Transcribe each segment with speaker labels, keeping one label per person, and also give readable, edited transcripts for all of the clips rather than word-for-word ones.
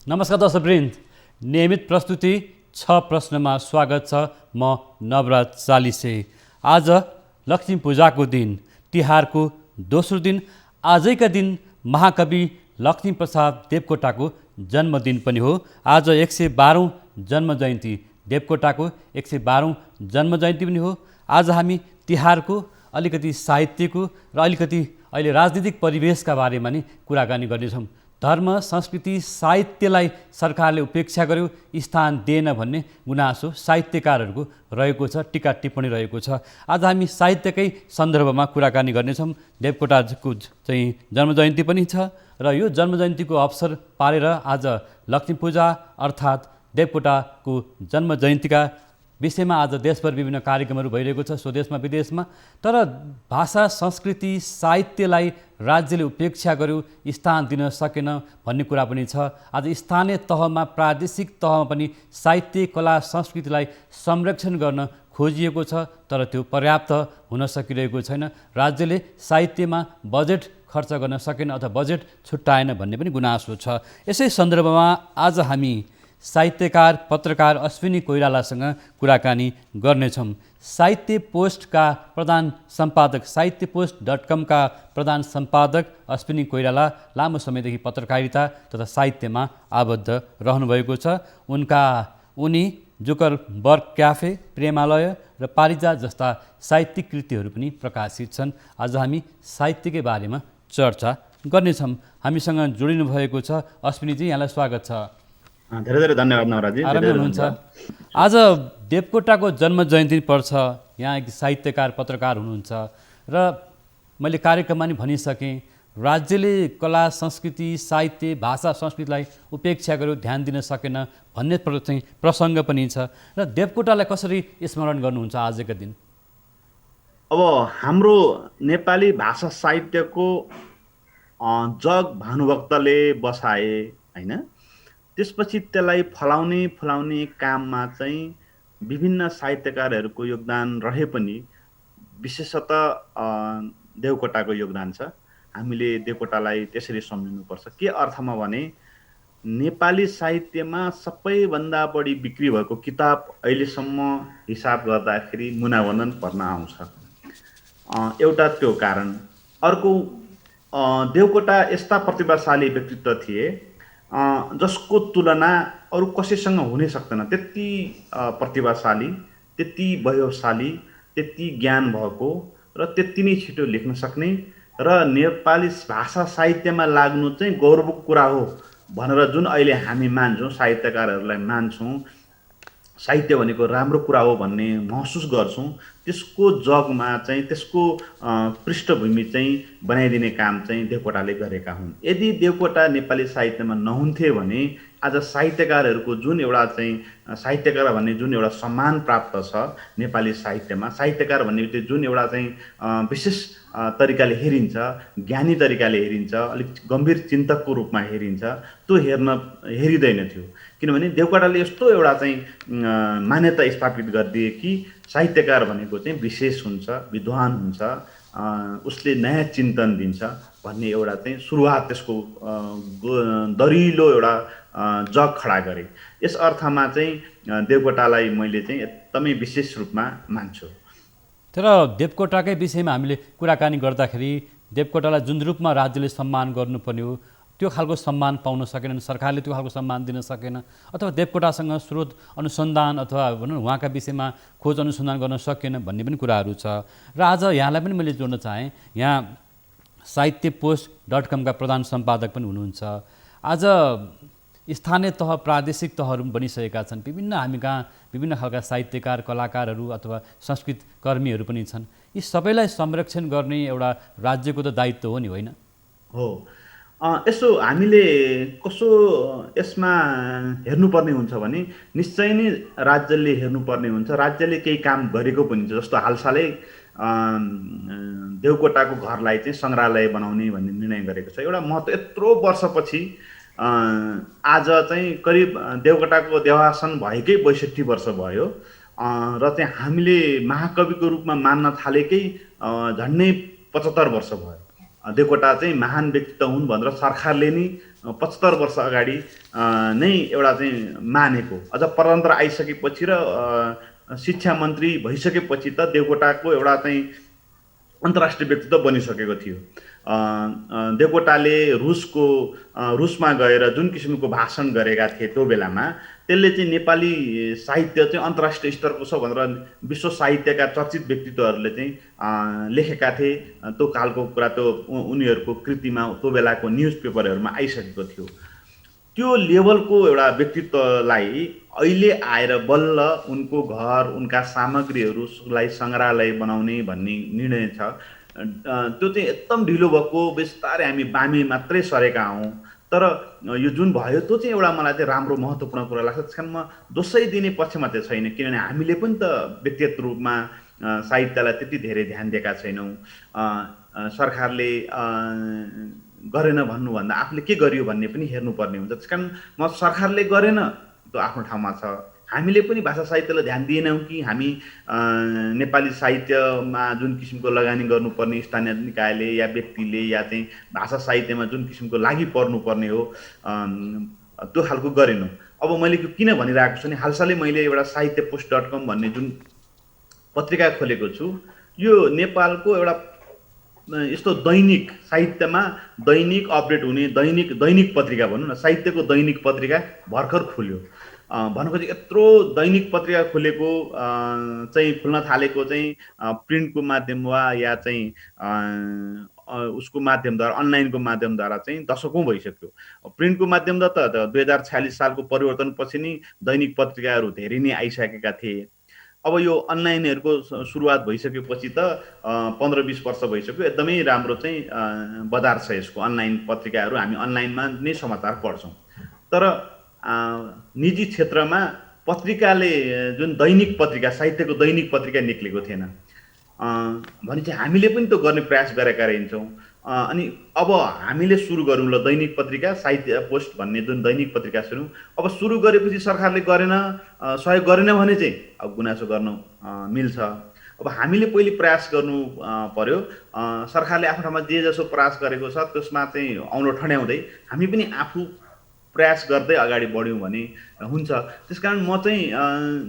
Speaker 1: नमस्कार दर्शकवृन्द, नियमित प्रस्तुति 6 प्रश्नमा स्वागत छ। म नवराज चालिसे। आज लक्ष्मी पूजाको दिन, तिहारको दोस्रो दिन। आजैका दिन महाकवि लक्ष्मीप्रसाद देवकोटाको जन्मदिन पनि हो। आज 112औं जन्म जयन्ती, देवकोटाको 112औं जन्म जयन्ती पनि हो। आज हामी तिहारको, अलिकति साहित्यको र अलिकति अहिले राजनीतिक परिवेशका बारेमा नि कुराकानी गर्नेछौँ। धर्म, संस्कृति, साहित्यलाई सरकारले उपेक्षा गर्यो, स्थान दिएन भन्ने गुनासो साहित्यकारहरूको रहेको छ, टीका टिप्पणी रहेको छ। आज हामी साहित्यकै सन्दर्भमा कुराकानी गर्नेछौँ। देवकोटाको चाहिँ जन्मजयन्ती पनि छ र यो जन्मजयन्तीको अवसर पारेर आज लक्ष्मी पूजा अर्थात् देवकोटाको जन्मजयन्तीका विषयमा आज देशभर विभिन्न कार्यक्रमहरू भइरहेको छ, स्वदेशमा विदेशमा। तर भाषा, संस्कृति, साहित्यलाई राज्यले उपेक्षा गर्यो, स्थान दिन सकेन भन्ने कुरा पनि छ। आज स्थानीय तहमा, प्रादेशिक तहमा पनि साहित्य, कला, संस्कृतिलाई संरक्षण गर्न खोजिएको छ, तर त्यो पर्याप्त हुन सकिरहेको छैन। राज्यले साहित्यमा बजेट खर्च गर्न सकेन अथवा बजेट छुट्याएन भन्ने पनि गुनासो छ। यसै सन्दर्भमा आज हामी साहित्यकार, पत्रकार अश्विनी कोइरालासँग कुराकानी गर्नेछौँ। साहित्य पोस्टका प्रधान सम्पादक, साहित्यपोस्ट.com का प्रधान सम्पादक अश्विनी कोइराला लामो समयदेखि पत्रकारिता तथा साहित्यमा आबद्ध रहनुभएको छ। उनी जुकरबर्ग क्याफे, प्रेमालय र पारिजात जस्ता साहित्यिक कृतिहरू पनि प्रकाशित छन्। आज हामी साहित्यकै बारेमा चर्चा गर्नेछौँ। हामीसँग जोडिनु भएको छ अश्विनीजी, यहाँलाई स्वागत छ।
Speaker 2: धेरै धेरै धन्यवाद नवराजी।
Speaker 1: आरामै हुनुहुन्छ? आज देवकोटाको जन्म जयन्ती पर्छ। यहाँ एक साहित्यकार, पत्रकार हुनुहुन्छ र मैले कार्यक्रममा नि भनिसकेँ, राज्यले कला, संस्कृति, साहित्य, भाषा, संस्कृतिलाई उपेक्षा गर्यो, ध्यान दिन सकेन भन्ने चाहिँ प्रसङ्ग पनि छ। र देवकोटालाई कसरी स्मरण गर्नुहुन्छ आजको दिन?
Speaker 2: अब हाम्रो नेपाली भाषा साहित्यको जग भानुभक्तले बसाए होइन, त्यसपछि त्यसलाई फलाउने काममा चाहिँ विभिन्न साहित्यकारहरूको योगदान रहे पनि विशेषतः देवकोटाको योगदान छ। हामीले देवकोटालाई त्यसरी सम्झिनुपर्छ। के अर्थमा भने नेपाली साहित्यमा सबैभन्दा बढी बिक्री भएको किताब अहिलेसम्म हिसाब गर्दाखेरि मुनावन्दन पर्न आउँछ। एउटा त्यो कारण। अर्को, देवकोटा यस्ता प्रतिभाशाली व्यक्तित्व थिए जसको तुलना अरू कसैसँग हुनै सक्दैन। त्यति प्रतिभाशाली, त्यति वैभवशाली, त्यति ज्ञान भएको र त्यति नै छिटो लेख्न सक्ने र नेपाली भाषा साहित्यमा लाग्नु चाहिँ गौरवको कुरा हो भनेर जुन अहिले हामी मान्छौँ, साहित्यकारहरूलाई मान्छौँ, साहित्य भनेको राम्रो कुरा हो भन्ने महसुस गर्छौँ, त्यसको जगमा चाहिँ त्यसको पृष्ठभूमि चाहिँ बनाइदिने काम चाहिँ देवकोटाले गरेका हुन्। यदि देवकोटा नेपाली साहित्यमा नहुन्थे भने आज साहित्यकारहरूको जुन एउटा चाहिँ साहित्यकार भन्ने जुन एउटा सम्मान प्राप्त छ नेपाली साहित्यमा, साहित्यकार भन्ने जुन एउटा चाहिँ विशेष तरिकाले हेरिन्छ, ज्ञानी तरिकाले हेरिन्छ, अलिक गम्भीर चिन्तकको रूपमा हेरिन्छ, त्यो हेरिँदैन थियो। किनभने देवकोटाले यस्तो एउटा चाहिँ मान्यता स्थापित गरिदिए कि साहित्यकार भनेको चाहिँ विशेष हुन्छ, विद्वान हुन्छ, उसले नयाँ चिन्तन दिन्छ भन्ने एउटा चाहिँ सुरुवात, त्यसको दरिलो एउटा जग खडा गरे। यस अर्थमा चाहिँ देवकोटालाई मैले चाहिँ एकदमै विशेष रूपमा मान्छु।
Speaker 1: तर देवकोटाकै विषयमा हामीले कुराकानी गर्दाखेरि देवकोटालाई जुन रूपमा राज्यले सम्मान गर्नुपर्ने हो त्यो खालको सम्मान पाउन सकेन, सरकारले त्यो खालको सम्मान दिन सकेन, अथवा देवकोटासँग स्रोत अनुसन्धान अथवा भनौँ उहाँका विषयमा खोज अनुसन्धान गर्न सकेन भन्ने पनि कुराहरू छ। र आज यहाँलाई पनि मैले जोड्न चाहेँ, यहाँ साहित्यपोस्ट.com का प्रधान सम्पादक पनि हुनुहुन्छ। आज स्थानीय तह, प्रादेशिक तहहरू पनि बनिसकेका छन्। हामी कहाँ विभिन्न खालका साहित्यकार, कलाकारहरू अथवा संस्कृत कर्मीहरू पनि छन्। यी सबैलाई संरक्षण गर्ने एउटा राज्यको त दायित्व हो नि, होइन?
Speaker 2: हो। यसो हामीले कसो यसमा हेर्नुपर्ने हुन्छ भने निश्चय नै राज्यले हेर्नुपर्ने हुन्छ। राज्यले केही काम गरेको पनि छ। जस्तो हालसालै देवकोटाको घरलाई चाहिँ सङ्ग्रहालय बनाउने भन्ने निर्णय गरेको छ। एउटा महत्त्व, यत्रो वर्षपछि आज चाहिँ करिब देवकोटाको देवासन भएकै 62 वर्ष भयो र चाहिँ हामीले महाकविको रूपमा मान्न थालेकै झन्डै 75 वर्ष भयो। देवकोटा चाहिँ महान व्यक्तित्व हुन् भनेर सरकारले नै 75 वर्ष अगाडि नै एउटा चाहिँ मानेको। अझ प्रजातन्त्र आइसकेपछि र शिक्षा मन्त्री भइसकेपछि त देवकोटाको एउटा चाहिँ अन्तर्राष्ट्रिय व्यक्तित्व बनिसकेको थियो। देवकोटाले रुसमा गएर जुन किसिमको भाषण गरेका थिए त्यो बेलामा, त्यसले चाहिँ नेपाली साहित्य चाहिँ अन्तर्राष्ट्रिय स्तरको छ भनेर विश्व साहित्यका चर्चित व्यक्तित्वहरूले चाहिँ लेखेका थिए। त्यो कालको कुरा त्यो उनीहरूको कृतिमा त्यो बेलाको न्युज पेपरहरूमा आइसकेको थियो। त्यो लेभलको एउटा व्यक्तित्वलाई अहिले आएर बल्ल उनको घर, उनका सामग्रीहरूलाई सङ्ग्रहालय बनाउने भन्ने निर्णय छ। त्यो चाहिँ एकदम ढिलो भएको, बिस्तारै हामी बामे मात्रै सरेका हौँ। तर यो जुन भयो त्यो चाहिँ एउटा मलाई चाहिँ राम्रो महत्त्वपूर्ण कुरा लाग्छ। त्यस कारण म दोषै दिने पक्षमा चाहिँ छैन, किनभने हामीले पनि त व्यक्तिगत रूपमा साहित्यलाई त्यति धेरै ध्यान दिएका छैनौँ। सरकारले गरेन भन्नुभन्दा आफूले के गरियो भन्ने पनि हेर्नुपर्ने हुन्छ। त्यस कारण म सरकारले गरेन त्यो आफ्नो ठाउँमा छ, हामीले पनि भाषा साहित्यलाई ध्यान दिएनौँ कि हामी नेपाली साहित्यमा जुन किसिमको लगानी गर्नुपर्ने स्थानीय निकायले या व्यक्तिले या चाहिँ भाषा साहित्यमा जुन किसिमको लागि पर्नुपर्ने हो त्यो खालको गरेनौँ। अब मैले किन भनिरहेको छु भने हालसालै मैले एउटा साहित्यपोस्ट.com भन्ने जुन पत्रिका खोलेको छु, यो नेपालको एउटा यस्तो दैनिक साहित्यमा दैनिक अपडेट हुने दैनिक पत्रिका भनौँ न, साहित्यको दैनिक पत्रिका भर्खर खुल्यो। भनेको चाहिँ यत्रो दैनिक पत्रिका खुलेको चाहिँ खुल्न थालेको चाहिँ प्रिन्टको माध्यम वा या चाहिँ उसको माध्यमद्वारा अनलाइनको माध्यमद्वारा चाहिँ दशकौँ भइसक्यो। प्रिन्टको माध्यमद्वारा त 2046 सालको परिवर्तनपछि नै दैनिक पत्रिकाहरू धेरै नै आइसकेका थिए। अब यो अनलाइनहरूको सुरुवात भइसकेपछि त 15-20 वर्ष भइसक्यो, एकदमै राम्रो चाहिँ बजार छ यसको। अनलाइन पत्रिकाहरू हामी अनलाइनमा नै समाचार पढ्छौँ। तर निजी क्षेत्रमा पत्रिकाले जुन दैनिक पत्रिका, साहित्यको दैनिक पत्रिका निक्लेको थिएन भने चाहिँ हामीले पनि त्यो गर्ने प्रयास गरेका रहन्छौँ। अनि अब हामीले सुरु गरौँ ल दैनिक पत्रिका, साहित्य पोस्ट भन्ने जुन दैनिक पत्रिका अब सुरु गरेपछि सरकारले गरेन, सहयोग गरेन भने चाहिँ अब गुनासो गर्न मिल्छ। अब हामीले पहिले प्रयास गर्नु पर्यो। सरकारले आफ्नो ठाउँमा जे जसो प्रयास गरेको छ त्यसमा चाहिँ औँलो ठड्याउँदै हामी पनि आफू प्रयास गर्दै अगाडि बढ्यौँ भने हुन्छ। त्यसकारण म चाहिँ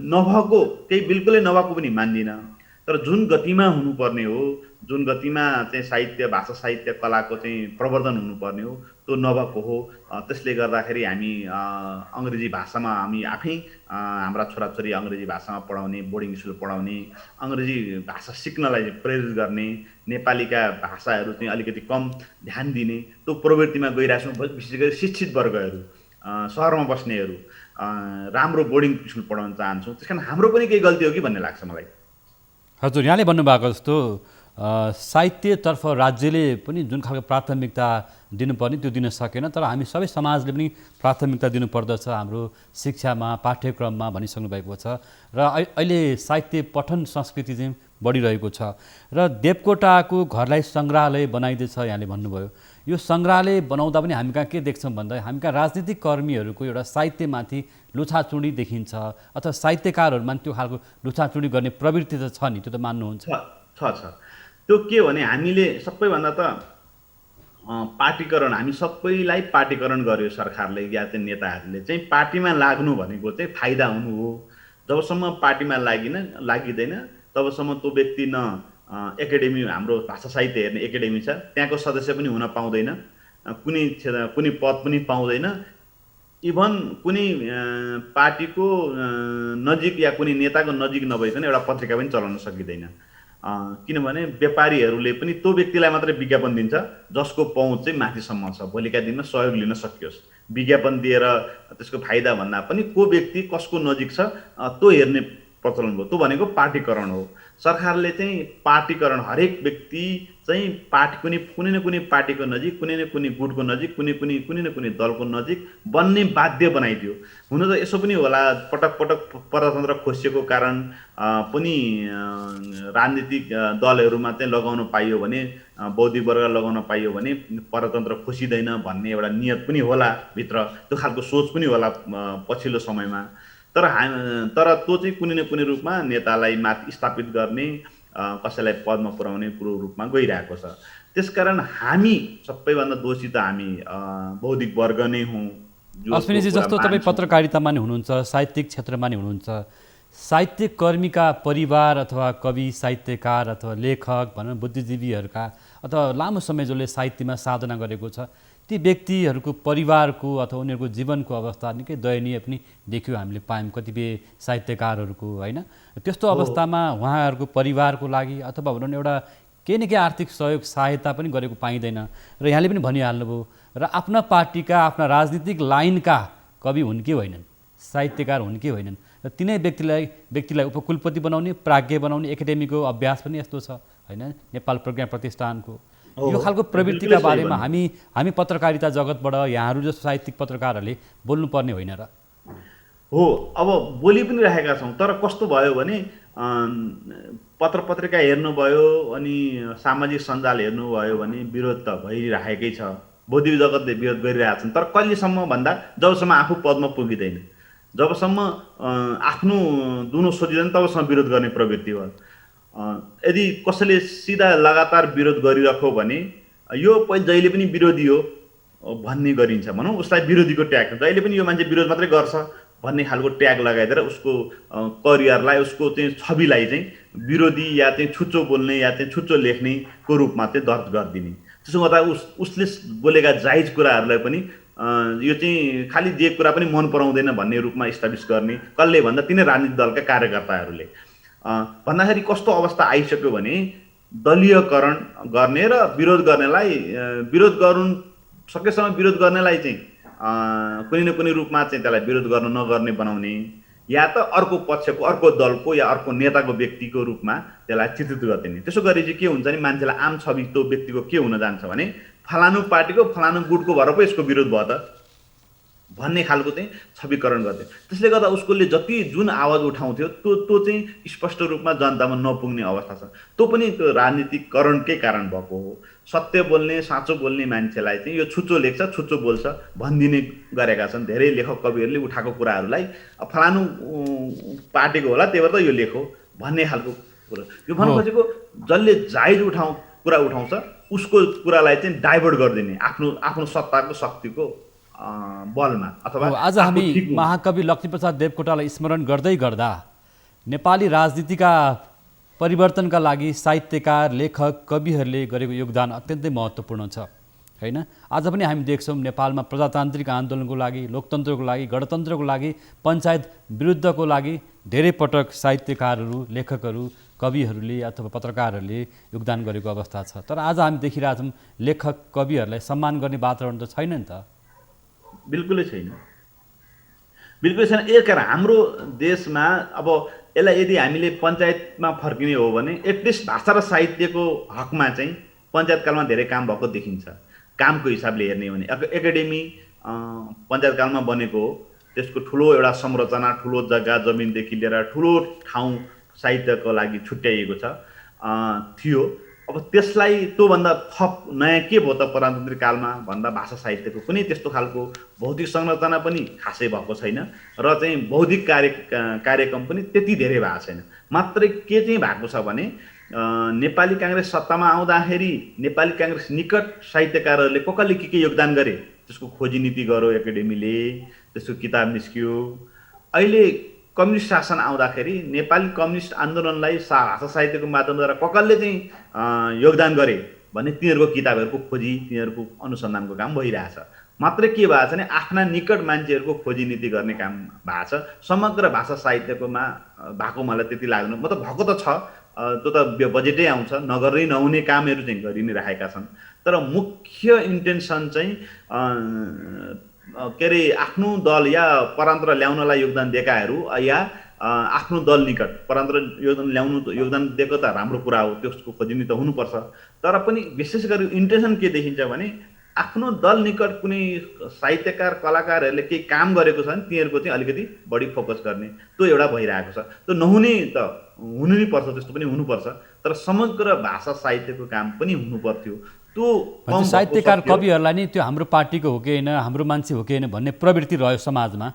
Speaker 2: नभएको, केही बिल्कुलै नभएको पनि मान्दिनँ। तर जुन गतिमा हुनुपर्ने हो, जुन गतिमा चाहिँ साहित्य, भाषा साहित्य, कलाको चाहिँ प्रवर्धन हुनुपर्ने हो त्यो नभएको हो। त्यसले गर्दाखेरि हामी अङ्ग्रेजी भाषामा हामी आफै हाम्रा छोराछोरी अङ्ग्रेजी भाषामा पढाउने, बोर्डिङ स्कुल पढाउने, अङ्ग्रेजी भाषा सिक्नलाई प्रेरित गर्ने, नेपालीका भाषाहरू चाहिँ अलिकति कम ध्यान दिने त्यो प्रवृत्तिमा गइरहेछौँ। विशेष गरी शिक्षित वर्गहरू, सहरमा बस्नेहरू राम्रो बोर्डिङ स्कुल पढाउन चाहन्छौँ। त्यस कारण हाम्रो पनि केही गल्ती हो कि भन्ने लाग्छ मलाई।
Speaker 1: हजुर, यहाँले भन्नुभएको जस्तो साहित्यतर्फ राज्यले पनि जुन खालको प्राथमिकता दिनुपर्ने त्यो दिन सकेन। तर हामी सबै समाजले पनि प्राथमिकता दिनुपर्दछ हाम्रो शिक्षामा, पाठ्यक्रममा भनिसक्नु भएको छ। र अहिले साहित्य पठन संस्कृति चाहिँ बढिरहेको छ। र देवकोटाको घरलाई सङ्ग्रहालय बनाइदिएछ यहाँले भन्नुभयो। यो सङ्ग्रहालय बनाउँदा पनि हामी कहाँ के देख्छौँ भन्दा हामी कहाँ राजनीतिक कर्मीहरूको एउटा साहित्यमाथि लुछाचुडी देखिन्छ, अथवा साहित्यकारहरूमा त्यो खालको लुछाचुडी गर्ने प्रवृत्ति त छ नि, त्यो त मान्नुहुन्छ?
Speaker 2: छ। त्यो के भने हामीले सबैभन्दा त पार्टीकरण, हामी सबैलाई पार्टीकरण गर्यो सरकारले या चाहिँ नेताहरूले। चाहिँ पार्टीमा लाग्नु भनेको चाहिँ फाइदा हुनु हो। जबसम्म पार्टीमा लागिँदैन तबसम्म त्यो व्यक्ति न एकाडेमी, हाम्रो भाषा साहित्य हेर्ने एकाडेमी छ त्यहाँको सदस्य पनि हुन पाउँदैन, कुनै पद पनि पाउँदैन। इभन कुनै पार्टीको नजिक या कुनै नेताको नजिक नभइकन एउटा पत्रिका पनि चलाउन सकिँदैन। किनभने व्यापारीहरूले पनि त्यो व्यक्तिलाई मात्रै विज्ञापन दिन्छ जसको पहुँच चाहिँ माथिसम्म छ, भोलिका दिनमा सहयोग लिन सकियोस्। विज्ञापन दिएर त्यसको फाइदा भन्दा पनि को व्यक्ति कसको नजिक छ त्यो हेर्ने प्रचलन भयो। त्यो भनेको पार्टीकरण हो। सरकारले चाहिँ पार्टीकरण, हरेक व्यक्ति चाहिँ कुनै न कुनै पार्टीको नजिक, कुनै न कुनै गुटको नजिक, कुनै न कुनै दलको नजिक बन्ने बाध्य बनाइदियो। हुन त यसो पनि होला, पटक पटक प्रजातन्त्र खोसिएको कारण पनि राजनीतिक दलहरूमा चाहिँ लगाउन पाइयो भने, बौद्धिक वर्ग लगाउन पाइयो भने प्रजातन्त्र खोसिँदैन भन्ने एउटा नियत पनि होला भित्र, त्यो खालको सोच पनि होला पछिल्लो समयमा। तर त्यो चाहिँ कुनै न कुनै रूपमा नेतालाई माथि स्थापित गर्ने, कसैलाई पदमा पुर्याउने रूपमा गइरहेको छ। त्यसकारण हामी सबैभन्दा दोषी त हामी बौद्धिक वर्ग नै हौँ।
Speaker 1: अश्विनीजी, जस्तो तपाईँ पत्रकारितामा नै हुनुहुन्छ, साहित्यिक क्षेत्रमा नै हुनुहुन्छ, साहित्यिक कर्मीका परिवार अथवा कवि, साहित्यकार अथवा लेखक भनौँ बुद्धिजीवीहरूका अथवा लामो समय जसले साहित्यमा साधना गरेको छ ती व्यक्तिहरूको परिवारको अथवा उनीहरूको जीवनको अवस्था निकै दयनीय पनि देख्यो, हामीले पायौँ कतिपय साहित्यकारहरूको, होइन? त्यस्तो अवस्थामा उहाँहरूको परिवारको लागि अथवा भनौँ न एउटा केही न केही आर्थिक सहयोग सहायता पनि गरेको पाइँदैन र यहाँले पनि भनिहाल्नुभयो र आफ्ना पार्टीका आफ्ना राजनीतिक लाइनका कवि हुन् कि होइनन्, साहित्यकार हुन् कि होइनन् र तिनै व्यक्तिलाई उपकुलपति बनाउने, प्राज्ञ बनाउने एकाडेमीको अभ्यास पनि यस्तो छ, होइन? नेपाल प्रज्ञा प्रतिष्ठानको यो खालको प्रवृत्तिका बारेमा हामी पत्रकारिता जगतबाट यहाँहरू जस्तो साहित्यिक पत्रकारहरूले बोल्नुपर्ने होइन र?
Speaker 2: हो, अब बोली पनि राखेका छौँ, तर कस्तो भयो भने पत्र पत्रिका हेर्नुभयो अनि सामाजिक सञ्जाल हेर्नुभयो भने विरोध त भइराखेकै छ, बौद्धिक जगतले विरोध गरिरहेछन्। तर कहिलेसम्म भन्दा जबसम्म आफू पदमा पुगिँदैन, जबसम्म आफ्नो दुनो सोधिँदैन तबसम्म विरोध गर्ने प्रवृत्ति हो। यदि कसैले सिधा लगातार विरोध गरिरह्यो भने यो पहिले जहिले पनि विरोधी हो भन्ने गरिन्छ, भनौँ उसलाई विरोधीको ट्याग, जहिले पनि यो मान्छे विरोध मात्रै गर्छ भन्ने खालको ट्याग लगाइदिएर उसको करियरलाई, उसको चाहिँ छविलाई चाहिँ विरोधी या चाहिँ छुच्चो बोल्ने या चाहिँ छुच्चो लेख्नेको रूपमा चाहिँ दर्ज गरिदिने। त्यसो गर्दा उसले बोलेका जायज कुराहरूलाई पनि यो चाहिँ खालि जे कुरा पनि मन पराउँदैन भन्ने रूपमा इस्टाब्लिस गर्ने, कसले भन्दा तिनै राजनीतिक दलका कार्यकर्ताहरूले। भन्दाखेरि कस्तो अवस्था आइसक्यो भने दलीयकरण गर्ने र विरोध गर्नेलाई विरोध गर्नु सकेसम्म विरोध गर्नेलाई चाहिँ कुनै न कुनै रूपमा चाहिँ त्यसलाई विरोध गर्न नगर्ने बनाउने, या त अर्को पक्षको अर्को दलको या अर्को नेताको व्यक्तिको रूपमा त्यसलाई चित्रित गरिदिने। त्यसो गरे चाहिँ के हुन्छ नि, मान्छेलाई आम छवि त्यो व्यक्तिको के हुन जान्छ भने फलानु पार्टीको फलानु गुटको भएर पो यसको विरोध भयो त भन्ने खालको चाहिँ छविकरण गर्थ्यो। त्यसले गर्दा उसले जति जुन आवाज उठाउँथ्यो त्यो चाहिँ स्पष्ट रूपमा जनतामा नपुग्ने अवस्था छ। त्यो पनि त्यो राजनीतिकरणकै कारण भएको हो। सत्य बोल्ने, साँचो बोल्ने मान्छेलाई चाहिँ यो छुच्चो लेख्छ, छुच्चो बोल्छ भनिदिने गरेका छन्। धेरै लेखक कविहरूले उठाएको कुराहरूलाई फलानु पार्टीको होला त्यही भएर त यो लेखो भन्ने खालको कुरा। यो भन्नु खोजेको जसले जायज कुरा उठाउँछ उसको कुरालाई चाहिँ डाइभर्ट गरिदिने आफ्नो सत्ताको शक्तिको बलमा अथवा
Speaker 1: आज हामी महाकवि लक्ष्मीप्रसाद देवकोटालाई स्मरण गर्दै गर्दा नेपाली राजनीतिका परिवर्तनका लागि साहित्यकार, लेखक, कविहरूले गरेको योगदान अत्यन्तै महत्त्वपूर्ण छ, होइन? आज पनि हामी देख्छौँ नेपालमा प्रजातान्त्रिक आन्दोलनको लागि, लोकतन्त्रको लागि, गणतन्त्रको लागि, पञ्चायत विरुद्धको लागि धेरै पटक साहित्यकारहरू, लेखकहरू, कविहरूले अथवा पत्रकारहरूले योगदान गरेको अवस्था छ। तर आज हामी देखिरहेछौँ लेखक, कविहरूलाई सम्मान गर्ने वातावरण त छैन नि त।
Speaker 2: बिल्कुलै छैन, बिल्कुलै छैन। यही कारण हाम्रो देशमा अब यसलाई यदि हामीले पञ्चायतमा फर्किने हो भने एटलिस्ट भाषा र साहित्यको हकमा चाहिँ पञ्चायतकालमा धेरै काम भएको देखिन्छ। कामको हिसाबले हेर्ने हो भने एकाडेमी पञ्चायतकालमा बनेको हो, त्यसको ठुलो एउटा संरचना, ठुलो जग्गा जमिनदेखि लिएर ठुलो ठाउँ साहित्यको लागि छुट्याइएको थियो। अब त्यसलाई त्योभन्दा थप नयाँ के भयो त प्रजातान्त्रिक कालमा भन्दा भाषा साहित्यको कुनै त्यस्तो खालको भौतिक संरचना पनि खासै भएको छैन र चाहिँ बौद्धिक कार्यक्रम पनि त्यति धेरै भएको छैन। मात्रै के चाहिँ भएको छ भने नेपाली काङ्ग्रेस सत्तामा आउँदाखेरि नेपाली काङ्ग्रेस निकट साहित्यकारहरूले कसले के योगदान गरे त्यसको खोजी नीति गर्यो एकाडेमीले, त्यसको किताब निस्कियो। अहिले कम्युनिस्ट शासन आउँदाखेरि नेपाली कम्युनिस्ट आन्दोलनलाई भाषा साहित्यको माध्यमद्वारा कसले चाहिँ योगदान गरे भन्ने तिनीहरूको किताबहरूको खोजी, तिनीहरूको अनुसन्धानको काम भइरहेछ। मात्रै के भएको छ भने आफ्ना निकट मान्छेहरूको खोजी नीति गर्ने काम भएको छ। समग्र भाषा साहित्यकोमा भएको मलाई त्यति लाग्दैन, मतलब भएको त छ, त्यो त बजेटै आउँछ, नगर्दै नहुने कामहरू चाहिँ गरि नै राखेका छन्। तर मुख्य इन्टेन्सन चाहिँ के अरे आफ्नो दल या परान्तर ल्याउनलाई योगदान दिएकाहरू या आफ्नो दल निकट परान्तर योगदान दिएको त राम्रो कुरा हो, त्यसको खोजी नीति हुनुपर्छ। तर पनि विशेष गरी इन्टेन्सन के देखिन्छ भने आफ्नो दल निकट कुनै साहित्यकार, कलाकारहरूले केही काम गरेको छ भने तिनीहरूको चाहिँ अलिकति बढी फोकस गर्ने, त्यो एउटा भइरहेको छ। त्यो नहुने त हुनु नै पर्छ, त्यस्तो पनि हुनुपर्छ। तर समग्र भाषा साहित्यको काम पनि हुनुपर्थ्यो। त्यो
Speaker 1: साहित्यकार, कविहरूलाई नि त्यो हाम्रो पार्टीको हो कि होइन, हाम्रो मान्छे हो कि होइन भन्ने प्रवृत्ति रह्यो समाजमा।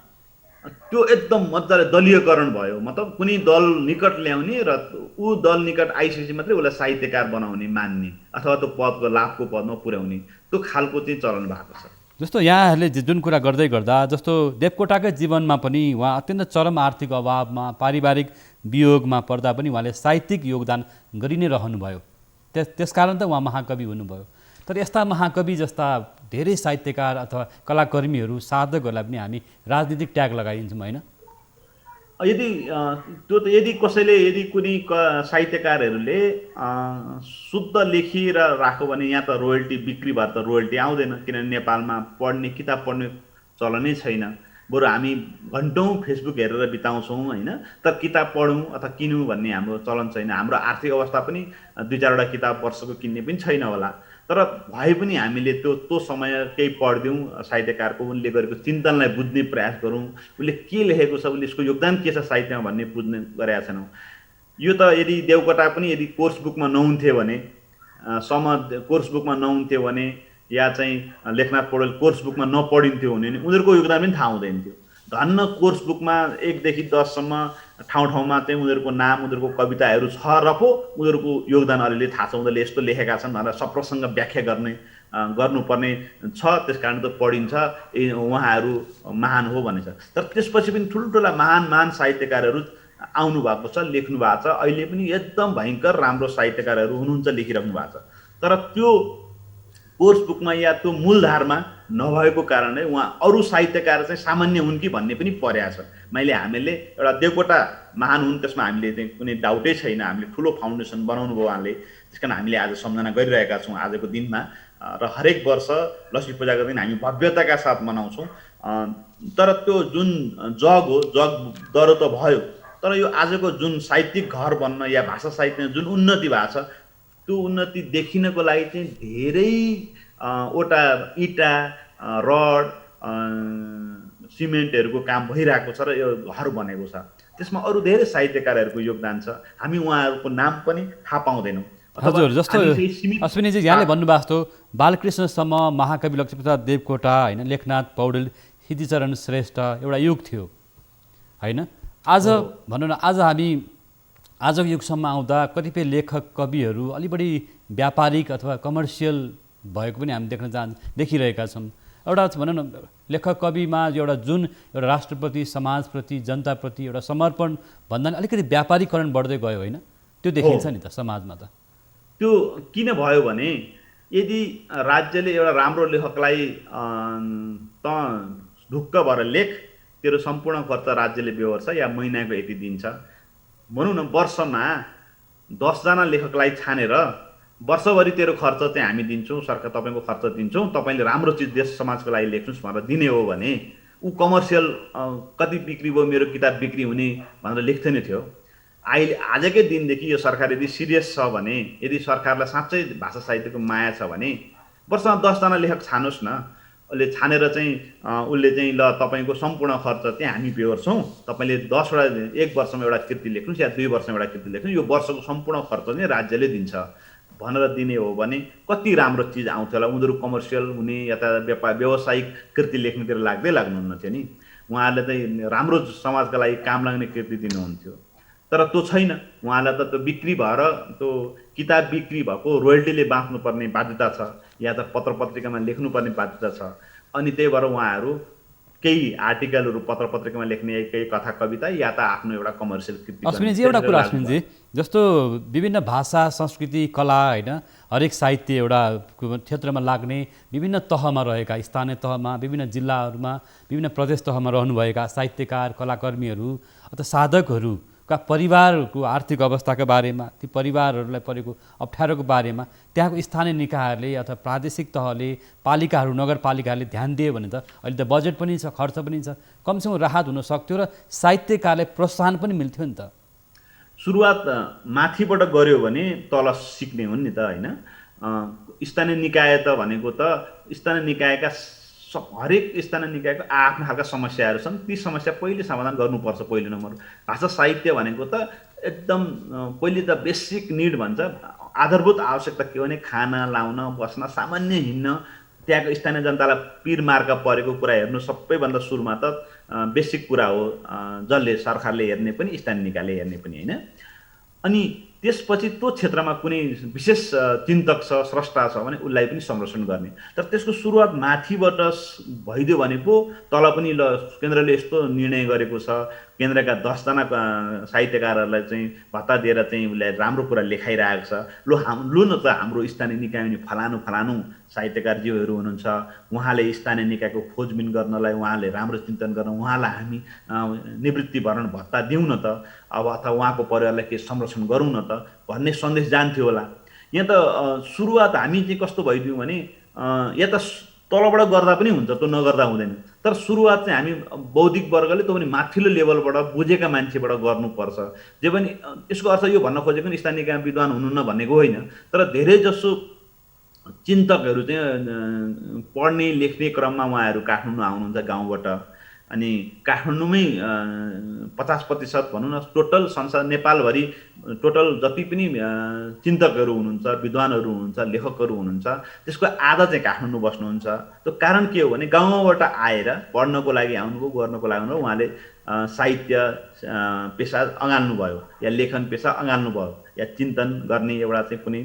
Speaker 2: त्यो एकदम मजाले दलीयकरण भयो, मतलब कुनै दल निकट ल्याउने र ऊ दल निकट आइसकेपछि मात्रै उसलाई साहित्यकार बनाउने मान्ने अथवा त्यो पदको लाभको पदमा पुर्याउने त्यो खालको चाहिँ चलन भएको छ।
Speaker 1: जस्तो यहाँहरूले जुन कुरा गर्दै गर्दा जस्तो देवकोटाकै जीवनमा पनि उहाँ अत्यन्त चरम आर्थिक अभावमा पारिवारिक वियोगमा पर्दा पनि उहाँले साहित्यिक योगदान गरि नै रहनुभयो। त्यसकारण त उहाँ महाकवि हुनुभयो। तर यस्ता महाकवि जस्ता धेरै साहित्यकार अथवा कलाकर्मीहरू साधकहरूलाई पनि हामी राजनीतिक ट्याग लगाइदिन्छौँ होइन।
Speaker 2: यदि त्यो त यदि कसैले यदि कुनै साहित्यकारहरूले शुद्ध लेखिएर राख्यो भने यहाँ त रोयल्टी बिक्री भएर त रोयल्टी आउँदैन, किनभने नेपालमा पढ्ने किताब पढ्ने चलनै छैन। बरु हामी घन्टौँ फेसबुक हेरेर बिताउँछौँ होइन, तर किताब पढौँ अथवा किनौँ भन्ने हाम्रो चलन छैन। हाम्रो आर्थिक अवस्था पनि 2-4वटा किताब वर्षको किन्ने पनि छैन होला। तर भए पनि हामीले त्यो समय केही पढ्दिउँ, साहित्यकारको उनले गरेको चिन्तनलाई बुझ्ने प्रयास गरौँ, उसले के लेखेको छ, उसले यसको योगदान के छ साहित्यमा भन्ने बुझ्ने गरेका छैनौँ। यो त यदि देवकोटा पनि यदि कोर्स बुकमा नहुन्थ्यो भने, कोर्स बुकमा नहुन्थ्यो भने, या चाहिँ लेखनाथ पौडेल कोर्स बुकमा नपढिन्थ्यो भने उनीहरूको योगदान पनि थाहा हुँदैन थियो। धन्न कोर्स बुकमा 1 देखि 10 सम्म ठाउँ ठाउँमा चाहिँ उनीहरूको नाम, उनीहरूको कविताहरू छ र पो उनीहरूको योगदान अलिअलि थाहा छ, उनीहरूले यस्तो लेखेका छन् भनेर सप्रसङ्ग व्याख्या गर्नुपर्ने छ। त्यसकारण त पढिन्छ, उहाँहरू महान हो भनिन्छ। तर त्यसपछि पनि ठुल्ठुला महान साहित्यकारहरू आउनु भएको छ, लेख्नु भएको छ। अहिले पनि एकदम भयङ्कर राम्रो साहित्यकारहरू हुनुहुन्छ, लेखिराख्नु भएको छ। तर त्यो कोर्स बुकमा या त्यो मूलधारमा नभएको कारणले उहाँ अरू साहित्यकार चाहिँ सामान्य हुन् कि भन्ने पनि परेको छ। हामीले एउटा देवकोटा महान हुन्, त्यसमा हामीले चाहिँ कुनै डाउटै छैन। हामीले ठुलो फाउन्डेसन बनाउनु भयो उहाँले, त्यस कारण हामीले आज सम्झना गरिरहेका छौँ आजको दिनमा। र हरेक वर्ष लक्ष्मी पूजाको दिन हामी भव्यताका साथ मनाउँछौँ। तर त्यो जुन जग हो, जग दह्रो त भयो, तर यो आजको जुन साहित्यिक घर बन्न या भाषा साहित्यमा जुन उन्नति भएको छ, त्यो उन्नति देखिनको लागि चाहिँ धेरैवटा इँटा, रड, सिमेन्टहरूको काम भइरहेको छ र यो घर बनेको छ। त्यसमा अरू धेरै साहित्यकारहरूको योगदान छ, हामी उहाँहरूको नाम पनि थाहा पाउँदैनौँ।
Speaker 1: हजुर, जस्तो अश्विनीजी यहाँले भन्नुभएको जस्तो बालकृष्णसम्म, महाकवि लक्ष्मीप्रसाद देवकोटा होइन, लेखनाथ पौडेल, सिद्धिचरण श्रेष्ठ एउटा युग थियो होइन। आज भनौँ न, आज हामी आजको युगसम्म आउँदा कतिपय लेखक कविहरू अलि बढी व्यापारिक अथवा कमर्सियल भएको पनि हामी देखिरहेका छौँ। एउटा भनौँ न, लेखक कविमा एउटा जुन एउटा राष्ट्रप्रति, समाजप्रति, जनताप्रति एउटा समर्पण भन्दा अलिकति व्यापारीकरण बढ्दै गयो होइन, त्यो देखिन्छ नि त समाजमा। त
Speaker 2: त्यो किन भयो भने यदि राज्यले एउटा राम्रो लेखकलाई त ढुक्क भएर लेख, तेरो सम्पूर्ण खर्च राज्यले बेहोर्छ या महिनाको यति दिन्छ, भनौँ न वर्षमा 10 जना लेखकलाई छानेर वर्षभरि तेरो खर्च चाहिँ हामी दिन्छौँ, सरकार तपाईँको खर्च दिन्छौँ, तपाईँले राम्रो चिज देश समाजको लागि लेख्नुहोस् भनेर दिने हो भने ऊ कमर्सियल कति बिक्री भयो, मेरो किताब बिक्री हुने भनेर लेख्दैन थियो। अहिले आजकै दिनदेखि यो सरकार यदि सिरियस छ भने, यदि सरकारलाई साँच्चै भाषा साहित्यको माया छ भने वर्षमा 10 जना लेखक छानुहोस् न। उसले छानेर चाहिँ उसले चाहिँ ल तपाईँको सम्पूर्ण खर्च चाहिँ हामी बेहोर्छौँ, तपाईँले 10वटा 1 वर्षमा एउटा कृति लेख्नुहोस् या 2 वर्षमा एउटा कृति लेख्नुहोस्, यो वर्षको सम्पूर्ण खर्च चाहिँ राज्यले दिन्छ भनेर दिने हो भने कति राम्रो चिज आउँथ्यो होला। उनीहरू कमर्सियल हुने या त व्यावसायिक कृति लेख्नेतिर लाग्नुहुन्न थियो नि। उहाँहरूले चाहिँ राम्रो समाजका लागि काम लाग्ने कृति दिनुहुन्थ्यो। तर त्यो छैन। उहाँलाई त त्यो बिक्री भएर, त्यो किताब बिक्री भएको रोयल्टीले बाँच्नुपर्ने बाध्यता छ, या त पत्र पत्रिकामा लेख्नुपर्ने बाध्यता छ। अनि त्यही भएर उहाँहरू केही आर्टिकलहरू पत्र पत्रिकामा लेख्ने, केही कथा कविता या त आफ्नो एउटा कमर्सियल कृति।
Speaker 1: अश्विनीजी एउटा कुरा, अश्विनीजी जस्तो विभिन्न भाषा, संस्कृति, कला होइन, हरेक साहित्य एउटा क्षेत्रमा लाग्ने विभिन्न तहमा रहेका, स्थानीय तहमा, विभिन्न जिल्लाहरूमा, विभिन्न प्रदेश तहमा रहनुभएका साहित्यकार, कलाकर्मीहरू अथवा साधकहरूका परिवारको आर्थिक अवस्थाका बारेमा, ती परिवारहरूलाई परेको अप्ठ्यारोको बारेमा त्यहाँको स्थानीय निकायहरूले अथवा प्रादेशिक तहले, पालिकाहरू, नगरपालिकाहरूले ध्यान दियो भने त अहिले त बजेट पनि छ, खर्च पनि छ, कमसेकम राहत हुन सक्थ्यो र साहित्यकारलाई प्रोत्साहन पनि मिल्थ्यो नि त।
Speaker 2: सुरुवात माथिबाट गऱ्यो भने तल सिक्ने हुन् नि त होइन। स्थानीय निकाय त भनेको त स्थानीय निकायका हरेक स्थानीय निकायको आफ्नो खालका समस्याहरू छन्, ती समस्या पहिले समाधान गर्नुपर्छ। पहिलो नम्बर भाषा साहित्य भनेको त एकदम पहिले त बेसिक निड भन्छ, आधारभूत आवश्यकता के हो भने खान, लाउन, बस्न, सामान्य हिँड्न, त्यहाँको स्थानीय जनतालाई पिर मार्का परेको कुरा हेर्नु सबैभन्दा सुरुमा त बेसिक कुरा हो। जसले सरकारले हेर्ने पनि स्थानीय निकायले हेर्ने पनि होइन। अनि त्यसपछि त्यो क्षेत्रमा कुनै विशेष चिन्तक छ, स्रष्टा छ भने उसलाई पनि संरक्षण गर्ने। तर त्यसको सुरुवात माथिबाट भइदियो भने पो तल पनि ल केन्द्रले यस्तो निर्णय गरेको छ, केन्द्रका 10 जना साहित्यकारहरूलाई चाहिँ भत्ता दिएर चाहिँ उसलाई राम्रो कुरा लेखाइरहेको छ, लु न त हाम्रो स्थानीय निकायमा फलानु फलानु साहित्यकारज्यूहरू हुनुहुन्छ, उहाँले स्थानीय निकायको खोजबिन गर्नलाई उहाँले राम्रो चिन्तन गर्न उहाँलाई हामी निवृत्तिभरण भत्ता दिउँ न त, अब अथवा उहाँको परिवारलाई के संरक्षण गरौँ न त भन्ने सन्देश जान्थ्यो होला। यहाँ त सुरुवात हामी चाहिँ कस्तो भइदियौँ भने या त तलबाट गर्दा पनि हुन्छ, त्यो नगर्दा हुँदैन। तर सुरुवात चाहिँ हामी बौद्धिक वर्गले त्यो पनि माथिल्लो लेभलबाट बुझेका मान्छेबाट गर्नुपर्छ। जे पनि यसको अर्थ यो भन्न खोजेको नि स्थानीय निकायमा विद्वान हुनुहुन्न भन्नेको होइन, तर धेरै जसो चिन्तकहरू चाहिँ पढ्ने लेख्ने क्रममा उहाँहरू काठमाडौँ आउनुहुन्छ गाउँबाट। अनि काठमाडौँमै 50% भनौँ न टोटल संसार नेपालभरि टोटल जति पनि चिन्तकहरू हुनुहुन्छ, विद्वानहरू हुनुहुन्छ, लेखकहरू हुनुहुन्छ, त्यसको आधा चाहिँ काठमाडौँ बस्नुहुन्छ। त्यो कारण के हो भने गाउँबाट आएर पढ्नको लागि आउनुभयो, गर्नको लागि आउनुभयो, उहाँले साहित्य पेसा अँगाल्नुभयो या लेखन पेसा अँगाल्नुभयो या चिन्तन गर्ने एउटा चाहिँ कुनै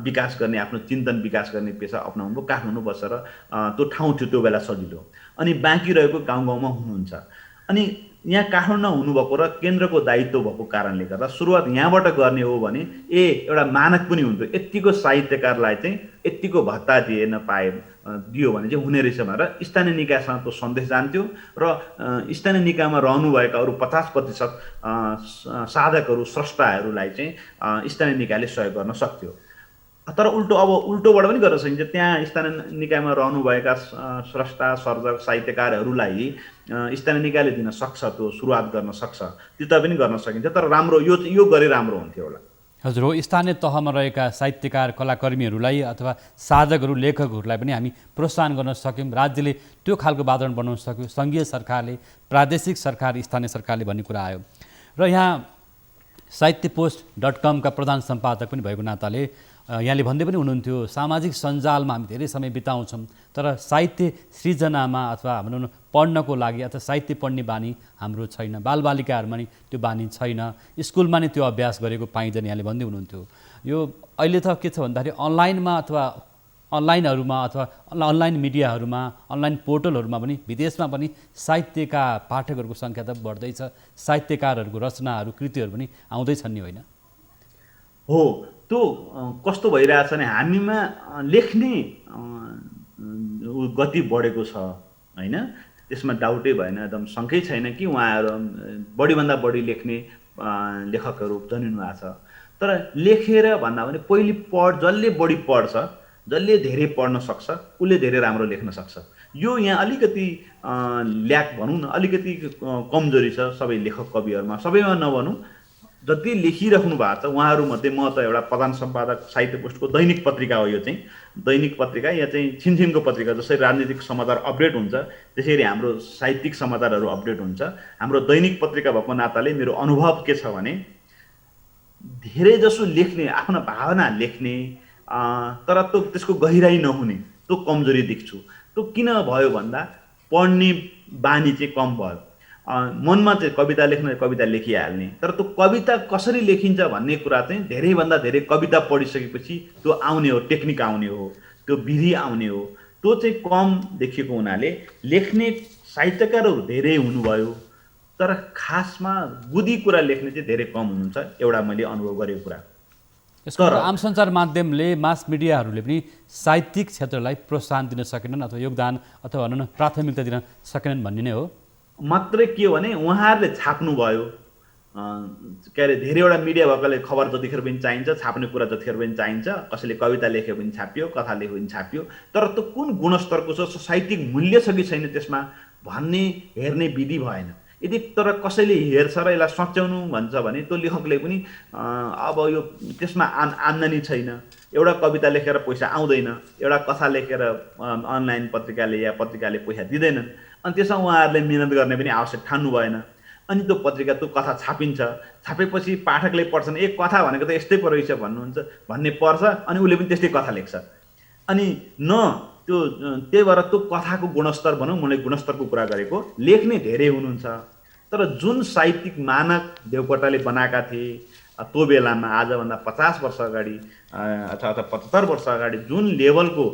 Speaker 2: विकास गर्ने, आफ्नो चिन्तन विकास गर्ने पेसा अपनाउनुभयो, काठमाडौँ बसेर त्यो ठाउँ थियो त्यो बेला सजिलो। अनि बाँकी रहेको गाउँ गाउँमा हुनुहुन्छ। अनि यहाँ काठमाडौँ हुनुभएको र केन्द्रको दायित्व भएको कारणले गर्दा सुरुवात यहाँबाट गर्ने हो भने एउटा मानक पनि हुन्थ्यो, यत्तिको साहित्यकारलाई चाहिँ यत्तिको भत्ता दियो भने चाहिँ हुने रहेछ भनेर स्थानीय निकायसँग त्यो सन्देश जान्थ्यो र स्थानीय निकायमा रहनुभएका अरू 50% साधकहरू, स्रष्टाहरूलाई चाहिँ स्थानीय निकायले सहयोग गर्न सक्थ्यो। तर उल्टोबाट पनि गर्न सकिन्छ। त्यहाँ स्थानीय निकायमा रहनुभएका स्रष्टा, सर्जक, साहित्यकारहरूलाई स्थानीय निकायले दिन सक्छ, त्यो सुरुवात गर्न सक्छ, त्यता पनि गर्न सकिन्छ। तर राम्रो यो गरे राम्रो हुन्थ्यो होला।
Speaker 1: हजुर हो, स्थानीय तहमा रहेका साहित्यकार, कलाकर्मीहरूलाई अथवा साधकहरू, लेखकहरूलाई पनि हामी प्रोत्साहन गर्न सक्यौँ। राज्यले त्यो खालको वातावरण बनाउन सक्यो, सङ्घीय सरकारले, प्रादेशिक सरकार, स्थानीय सरकारले भन्ने कुरा आयो। र यहाँ साहित्यपोस्ट.com का प्रधान सम्पादक पनि भएको नाताले यहाँले भन्दै पनि हुनुहुन्थ्यो सामाजिक सञ्जालमा हामी धेरै समय बिताउँछौँ, तर साहित्य सृजनामा अथवा भनौँ न पढ्नको लागि अथवा साहित्य पढ्ने बानी हाम्रो छैन, बालबालिकाहरूमा नि त्यो बानी छैन, स्कुलमा नि त्यो अभ्यास गरेको पाइँदैन यहाँले भन्दै हुनुहुन्थ्यो। यो अहिले त के छ भन्दाखेरि अनलाइनमा अथवा अनलाइनहरूमा अथवा अनलाइन मिडियाहरूमा, अनलाइन पोर्टलहरूमा पनि विदेशमा पनि साहित्यका पाठकहरूको सङ्ख्या त बढ्दैछ, साहित्यकारहरूको रचनाहरू, कृतिहरू पनि आउँदैछन् नि, होइन?
Speaker 2: हो, त्यो कस्तो भइरहेछ भने हामीमा लेख्ने गति बढेको छ, होइन? त्यसमा डाउटै भएन, एकदम शङ्कै छैन कि उहाँहरू बढीभन्दा बढी लेख्ने लेखकहरू जन्मिनु भएको छ। तर लेखेर भन्दा पनि पहिले जसले बढी पढ्छ, जसले धेरै पढ्न सक्छ, उसले धेरै राम्रो लेख्न सक्छ। यो यहाँ अलिकति ल्याक भनौँ न, अलिकति कमजोरी छ सबै लेखक कविहरूमा, सबैमा नभनौँ, जति लेखिराख्नु भएको छ उहाँहरूमध्ये म त एउटा प्रधान सम्पादक साहित्य पोस्टको दैनिक पत्रिका हो। यो चाहिँ दैनिक पत्रिका, यहाँ चाहिँ छिनछिनको पत्रिका, जसरी राजनीतिक समाचार अपडेट हुन्छ त्यसरी हाम्रो साहित्यिक समाचारहरू अपडेट हुन्छ। हाम्रो दैनिक पत्रिका भएको नाताले मेरो अनुभव के छ भने धेरै जसो लेख्ने, आफ्नो भावना लेख्ने, तर त्यसको गहिराई नहुने, त्यो कमजोरी देख्छु। त्यो किन भयो भन्दा पढ्ने बानी चाहिँ कम भयो। मनमा चाहिँ कविता लेख्न, कविता लेखिहाल्ने, तर त्यो कविता कसरी लेखिन्छ भन्ने कुरा चाहिँ धेरैभन्दा धेरै कविता पढिसकेपछि त्यो आउने हो, टेक्निक आउने हो, त्यो विधि आउने हो, त्यो चाहिँ कम देखिएको हुनाले लेख्ने साहित्यकारहरू धेरै हुनुभयो, तर खासमा बुझी कुरा लेख्ने चाहिँ धेरै कम हुनुहुन्छ, एउटा मैले अनुभव गरेको कुरा।
Speaker 1: यसको आम सञ्चार माध्यमले, मास मिडियाहरूले पनि साहित्यिक क्षेत्रलाई प्रोत्साहन दिन सकेनन् अथवा योगदान अथवा भनौँ न प्राथमिकता दिन सकेनन् भन्ने नै हो।
Speaker 2: मात्रै के हो भने उहाँहरूले छाप्नुभयो, के अरे धेरैवटा मिडिया भएकोले खबर जतिखेर पनि चाहिन्छ, छाप्ने कुरा जतिखेर पनि चाहिन्छ, कसैले कविता लेख्यो भने छापियो, कथा लेख्यो भने छापियो, तर त्यो कुन गुणस्तरको छ, साहित्यिक मूल्य छ कि छैन त्यसमा भन्ने हेर्ने विधि भएन। यदि तर कसैले हेर्छ र यसलाई सच्याउनु भन्छ भने त्यो लेखकले पनि अब यो त्यसमा आम्दानी छैन, एउटा कविता लेखेर पैसा आउँदैन, एउटा कथा लेखेर अनलाइन पत्रिकाले या पत्रिकाले पैसा दिँदैनन्, अनि त्यसमा उहाँहरूले मिहिनेत गर्ने पनि आवश्यक ठान्नु भएन। अनि त्यो पत्रिका, त्यो कथा छापिन्छ, छापेपछि पाठकले पढ्छन्, एक कथा भनेको त यस्तै पो रहेछ भन्नुहुन्छ भन्ने पढ्छ, अनि उसले पनि त्यस्तै कथा लेख्छ। अनि न त्यो त्यही भएर त्यो कथाको गुणस्तर भनौँ, मैले गुणस्तरको कुरा गरेको, लेख्ने धेरै हुनुहुन्छ, तर जुन साहित्यिक मानक देवकोटाले बनाएका थिए त्यो बेलामा, आजभन्दा 50 वर्ष अगाडि अथवा 75 वर्ष अगाडि जुन लेभलको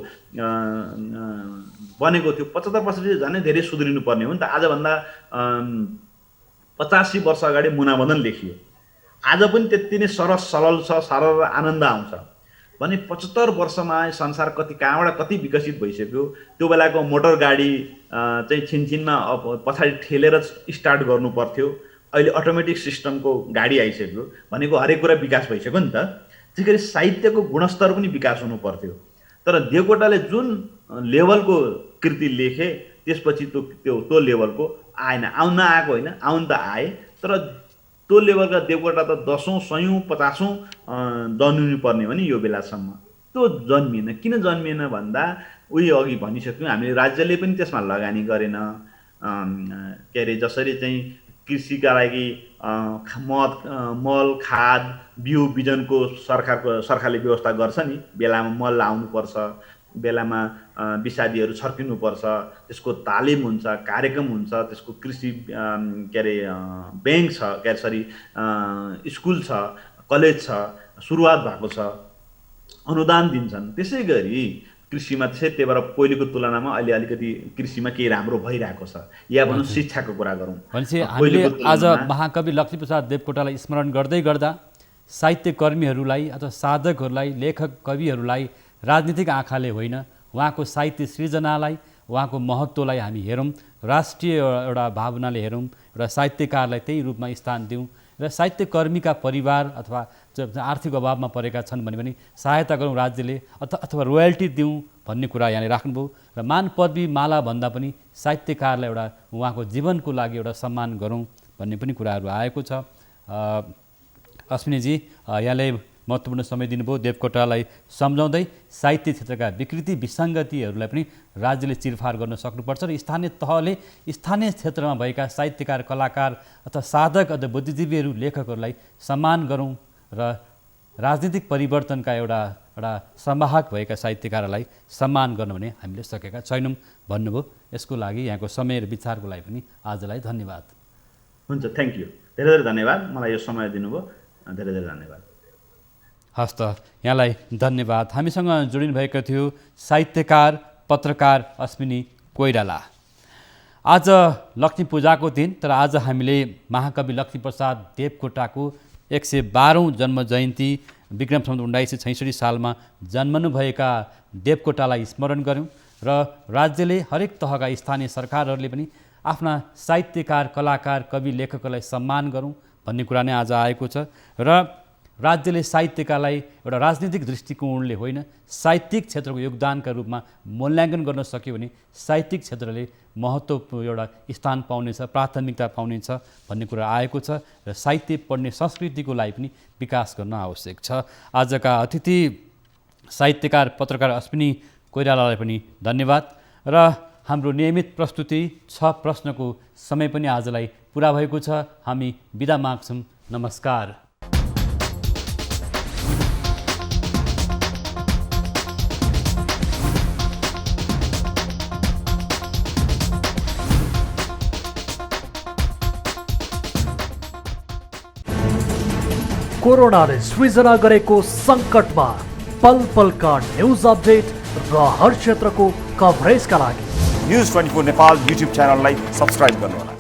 Speaker 2: बनेको थियो, 75 वर्षपछि झनै धेरै सुध्रिनु पर्ने हो नि त। आजभन्दा 85 वर्ष अगाडि मुनामदन लेखियो, आज पनि त्यति नै सरस सरल छ, सरल आनन्द आउँछ भने 75 वर्षमा संसार कहाँबाट कति विकसित भइसक्यो। त्यो बेलाको मोटर गाडी चाहिँ छिनछिनमा पछाडि ठेलेर स्टार्ट गर्नु पर्थ्यो, अहिले अटोमेटिक सिस्टमको गाडी आइसक्यो भनेको हरेक कुरा विकास भइसक्यो नि त। त्यसै गरी साहित्यको गुणस्तर पनि विकास हुनु पर्थ्यो। तर देवकोटाले जुन लेभलको कृति लेखे त्यसपछि त्यो लेभलको आएन, आउन आएको होइन, आउन त आए, तर त्यो लेभलका देवकोटा त 10औं 100औं 50औं जन्मिनु पर्ने हो नि यो बेलासम्म। त्यो जन्मिएन। किन जन्मिएन भन्दा उही अघि भनिसक्यौँ, हामीले राज्यले पनि त्यसमा लगानी गरेन। के अरे जसरी चाहिँ कृषिका लागि मल खाद बिउ बिजनको सरकारले व्यवस्था गर्छ नि, बेलामा मल आउनुपर्छ, बेलामा विषादीहरू छर्किनुपर्छ, त्यसको तालिम हुन्छ, कार्यक्रम हुन्छ, त्यसको कृषि के अरे ब्याङ्क छ, के अरे सरी स्कुल छ, कलेज छ, सुरुवात भएको छ, अनुदान दिन्छन्। त्यसै गरी कृषिमा त्यही भएर पहिलेको तुलनामा अहिले अलिकति कृषिमा केही राम्रो भइरहेको छ। या भनौँ शिक्षाको कुरा गरौँ
Speaker 1: भनेपछि हामीले आज महाकवि लक्ष्मीप्रसाद देवकोटालाई स्मरण गर्दै गर्दा साहित्यकर्मीहरूलाई अथवा साधकहरूलाई, लेखक कविहरूलाई राजनीतिक आँखाले होइन, उहाँको साहित्य सृजनालाई, उहाँको महत्त्वलाई हामी हेरौँ, राष्ट्रिय एउटा भावनाले हेरौँ, एउटा साहित्यकारलाई त्यही रूपमा स्थान दिउँ र साहित्यकर्मीका परिवार अथवा आर्थिक अभावमा परेका छन् भने पनि सहायता गरौँ राज्यले, अथवा रोयल्टी दिउँ भन्ने कुरा यहाँले राख्नुभयो। र मान पदवी माला भन्दा पनि साहित्यकारलाई एउटा उहाँको जीवनको लागि एउटा सम्मान गरौँ भन्ने पनि कुराहरू आएको छ। अश्विनीजी, यहाँले महत्त्वपूर्ण समय दिनुभयो देवकोटालाई सम्झाउँदै। साहित्य क्षेत्रका विकृति विसङ्गतिहरूलाई पनि राज्यले चिरफार गर्न सक्नुपर्छ र स्थानीय तहले स्थानीय क्षेत्रमा भएका साहित्यकार, कलाकार अथवा साधक अथवा बुद्धिजीवीहरू, लेखकहरूलाई सम्मान गरौँ र राजनीतिक परिवर्तनका एउटा संवाहक भएका साहित्यकारहरूलाई सम्मान गर्न भने हामीले सकेका छैनौँ भन्नुभयो। यसको लागि यहाँको समय र विचारको लागि पनि आजलाई धन्यवाद।
Speaker 2: हुन्छ, थ्याङ्क यू, धेरै धेरै धन्यवाद, मलाई यो समय दिनुभयो, धेरै धेरै धन्यवाद।
Speaker 1: हस्त, यहाँलाई धन्यवाद। हामीसँग जोडिनु भएको थियो साहित्यकार पत्रकार अश्विनी कोइराला। आज लक्ष्मी पूजाको दिन, तर आज हामीले महाकवि लक्ष्मीप्रसाद देवकोटाको 112औं जन्म जयन्ती विक्रम सम्वत 1966 सालमा जन्मनुभएका देवकोटालाई स्मरण गऱ्यौँ र राज्यले हरेक तहका स्थानीय सरकारहरूले पनि आफ्ना साहित्यकार, कलाकार, कवि, लेखकहरूलाई सम्मान गरौँ भन्ने कुरा नै आज आएको छ। र राज्यले साहित्यकालाई एउटा राजनीतिक दृष्टिकोणले होइन, साहित्यिक क्षेत्रको योगदानका रूपमा मूल्याङ्कन गर्न सक्यो भने साहित्यिक क्षेत्रले महत्त्व एउटा स्थान पाउनेछ, प्राथमिकता पाउनेछ भन्ने कुरा आएको छ र साहित्य पढ्ने संस्कृतिको लागि पनि विकास गर्न आवश्यक छ। आजका अतिथि साहित्यकार पत्रकार अश्विनी कोइरालालाई पनि धन्यवाद र हाम्रो नियमित प्रस्तुति 6 प्रश्नको समय पनि आजलाई पुरा भएको छ। हामी बिदा माग्छौँ। नमस्कार।
Speaker 3: कोरोनाले सृजना गरेको सङ्कटमा पल पलका न्युज अपडेट र हर क्षेत्रको कभरेजका लागि
Speaker 4: न्युज 24 नेपाल युट्युब च्यानललाई सब्स्क्राइब गर्नुहोला।